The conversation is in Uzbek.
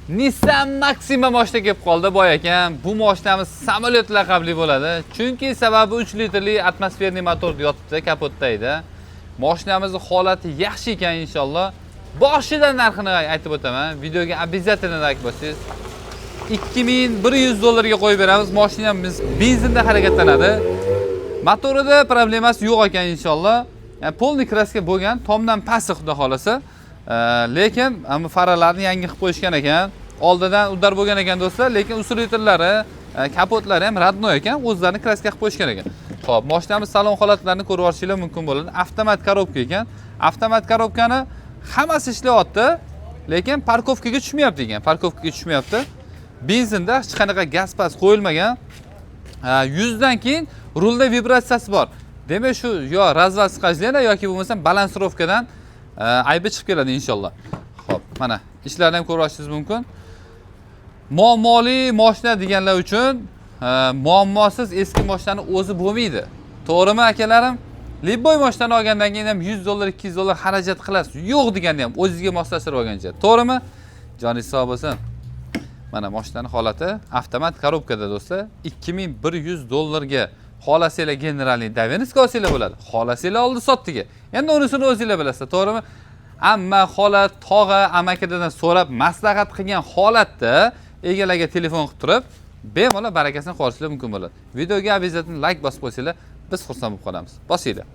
Nissan Maxima mashina kelib qoldi boy ekan. Bu mashinamiz samolyot laqabli bo'ladi. Chunki sababi 3 litrli atmosferniy motor yotibdi kapotda edi. Mashinamizning holati yaxshi ekan inshaalloh. Boshidan narxini aytib o'taman. Videoga обязательно like bosingiz. $2100 qo'yib beramiz. Mashinamiz benzinda harakatlanadi. Motorida problemasi yo'q ekan inshaalloh. Yani polni kraska bo'lgan, tomdan pasti xudo xolasa. Lekin faralarni yangi qilib qo'yishgan ekan. Oldidan udar bo'lgan ekan do'stlar, lekin usulitlari, kapotlari ham radno ekan, o'zlarini kraska qilib qo'yishgan ekan. Xo'p, mashinamiz salon holatlarini ko'rib olishingiz mumkin bo'ladi. Avtomat korobka ekan. Avtomat korobkani hammasi ishlayapti, lekin parkovkaga tushmayapti ekan. Parkovkaga tushmayapti. Benzinda hech qanaqa gaz pas qo'yilmagan. 100 dan keyin rulda vibratsiyasi bor. Demak, shu yo razval skajlana yoki bo'lmasa balansirovkadan aybi chiqib keladi inshaalloh. Xo'p, mana ishlarni ham ko'rib olishingiz mumkin. Muammoli mashina deganlar uchun muammosiz eski mashinani o'zi bo'lmaydi. To'g'rimi akalarim? Libboy mashinani olgandan keyin ham $100, $200 xarajat qilasiz. Yo'q deganda ham o'zingizga moslashtirib olgancha. To'g'rimi? Joningiz sog' bo'lsin. Mana mashinaning holati avtomat korobkada do'stlar, $2100 ga xolasanglar generalniy Davenska olsanglar bo'ladi. Xolasanglar oldi sotdiga. Endi unisini o'zingizlar bilasizlar, to'g'rimi? Amma holat tog'a amakidan so'rab maslahat qilgan holatda egalarga telefon qilib turib, bemalol barakasini qo'rishingiz mumkin bo'ladi. Videoga obязательно like bosib qo'ysanglar, biz xursand bo'lib qolamiz. Bosinglar.